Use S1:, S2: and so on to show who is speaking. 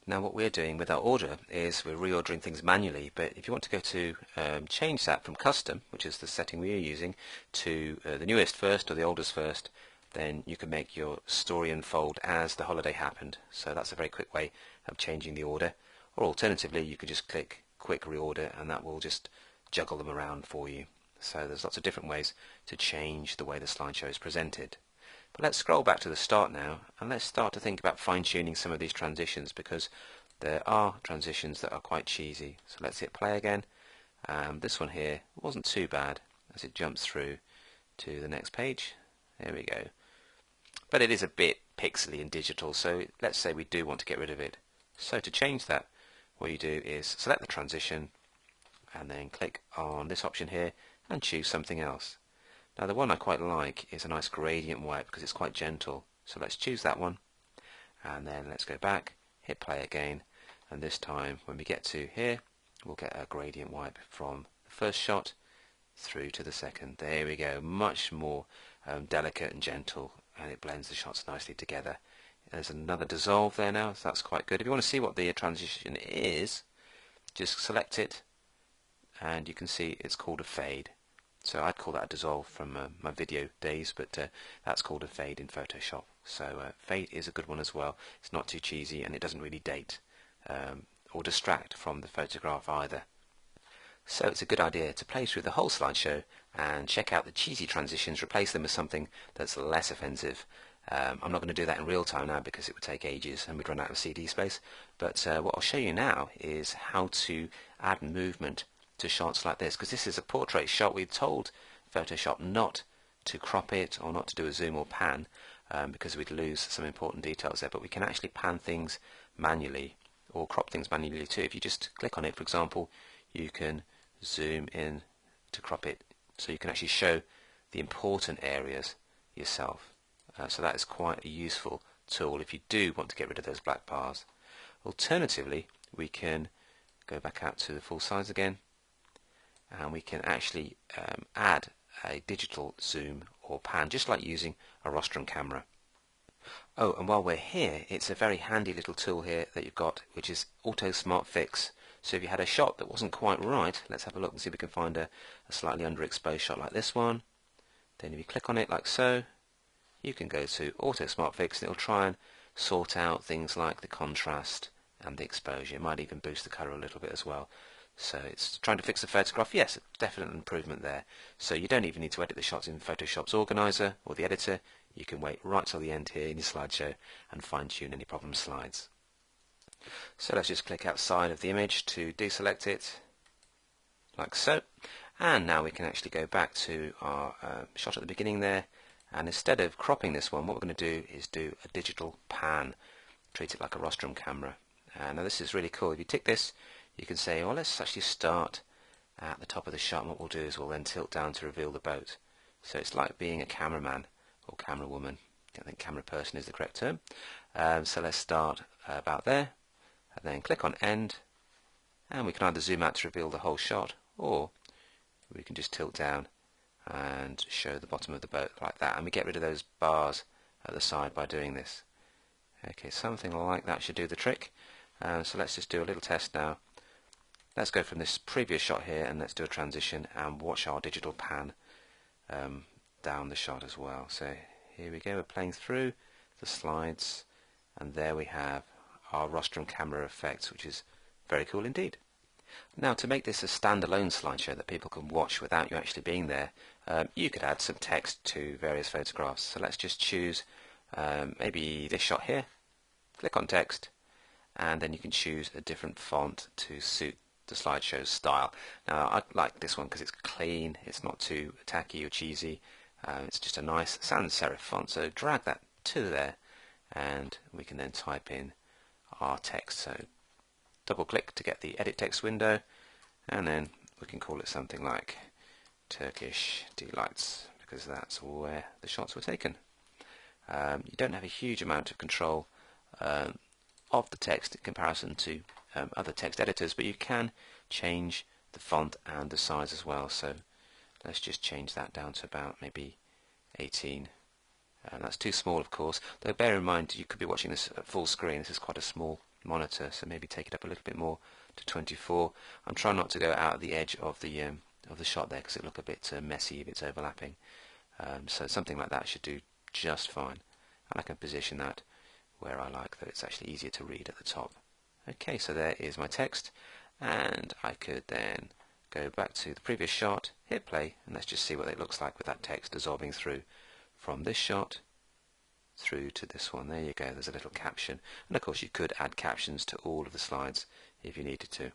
S1: Now what we're doing with our order is we're reordering things manually, but if you want to go to change that from custom, which is the setting we are using, to the newest first or the oldest first, then you can make your story unfold as the holiday happened. So that's a very quick way of changing the order. Or alternatively, you could just click quick reorder and that will just juggle them around for you. So there's lots of different ways to change the way the slideshow is presented. But let's scroll back to the start now and let's start to think about fine-tuning some of these transitions, because there are transitions that are quite cheesy. So let's hit play again. This one here wasn't too bad as it jumps through to the next page. There we go. But it is a bit pixely and digital, so let's say we do want to get rid of it. So to change that, what you do is select the transition and then click on this option here and choose something else. Now the one I quite like is a nice gradient white because it's quite gentle. So let's choose that one and then let's go back, hit play again, and this time when we get to here we'll get a gradient white from the first shot through to the second. There we go, much more delicate and gentle, and it blends the shots nicely together. There's another dissolve there now, so that's quite good. If you want to see what the transition is, just select it and you can see it's called a fade. So I'd call that a dissolve from my video days, but that's called a fade in Photoshop. So fade is a good one as well. It's not too cheesy and it doesn't really date or distract from the photograph either. So it's a good idea to play through the whole slideshow and check out the cheesy transitions, replace them with something that's less offensive. I'm not going to do that in real time now because it would take ages and we'd run out of CD space, but what I'll show you now is how to add movement to shots like this, because this is a portrait shot. We've told Photoshop not to crop it or not to do a zoom or pan because we'd lose some important details there, but we can actually pan things manually or crop things manually too. If you just click on it, for example, you can zoom in to crop it so you can actually show the important areas yourself. So that is quite a useful tool if you do want to get rid of those black bars. Alternatively, we can go back out to the full size again and we can actually add a digital zoom or pan, just like using a rostrum camera. Oh, and while we're here, it's a very handy little tool here that you've got, which is Auto Smart Fix. So if you had a shot that wasn't quite right, let's have a look and see if we can find a slightly underexposed shot like this one. Then if you click on it like so, you can go to Auto Smart Fix and it'll try and sort out things like the contrast and the exposure. It might even boost the colour a little bit as well. So it's trying to fix the photograph. Yes, definite improvement there. So you don't even need to edit the shots in Photoshop's organizer or the editor. You can wait right till the end here in your slideshow and fine-tune any problem slides. So let's just click outside of the image to deselect it, like so. And now we can actually go back to our shot at the beginning there. And instead of cropping this one, what we're going to do is do a digital pan. Treat it like a rostrum camera. Now this is really cool. If you tick this, you can say, well, let's actually start at the top of the shot, and what we'll do is we'll then tilt down to reveal the boat. So it's like being a cameraman or camera woman. I think camera person is the correct term. So let's start about there, and then click on end, and we can either zoom out to reveal the whole shot, or we can just tilt down and show the bottom of the boat like that, and we get rid of those bars at the side by doing this. Okay, something like that should do the trick. So let's just do a little test now. Let's go from this previous shot here and let's do a transition and watch our digital pan down the shot as well. So here we go, we're playing through the slides and there we have our rostrum camera effect, which is very cool indeed. Now to make this a standalone slideshow that people can watch without you actually being there, you could add some text to various photographs. So let's just choose maybe this shot here, click on text, and then you can choose a different font to suit the slideshow's style. Now I like this one because it's clean, it's not too tacky or cheesy, it's just a nice sans serif font. So drag that to there and we can then type in our text. So double click to get the edit text window and then we can call it something like Turkish Delights because that's where the shots were taken. You don't have a huge amount of control of the text in comparison to other text editors, but you can change the font and the size as well. So let's just change that down to about maybe 18. That's too small, of course, though bear in mind you could be watching this at full screen. This is quite a small monitor, so maybe take it up a little bit more to 24. I'm trying not to go out of the edge of the shot there because it look a bit messy if it's overlapping. So something like that should do just fine, and I can position that where I like, that it's actually easier to read at the top. Okay, so there is my text, and I could then go back to the previous shot, hit play, and let's just see what it looks like with that text dissolving through from this shot through to this one. There you go, there's a little caption, and of course you could add captions to all of the slides if you needed to.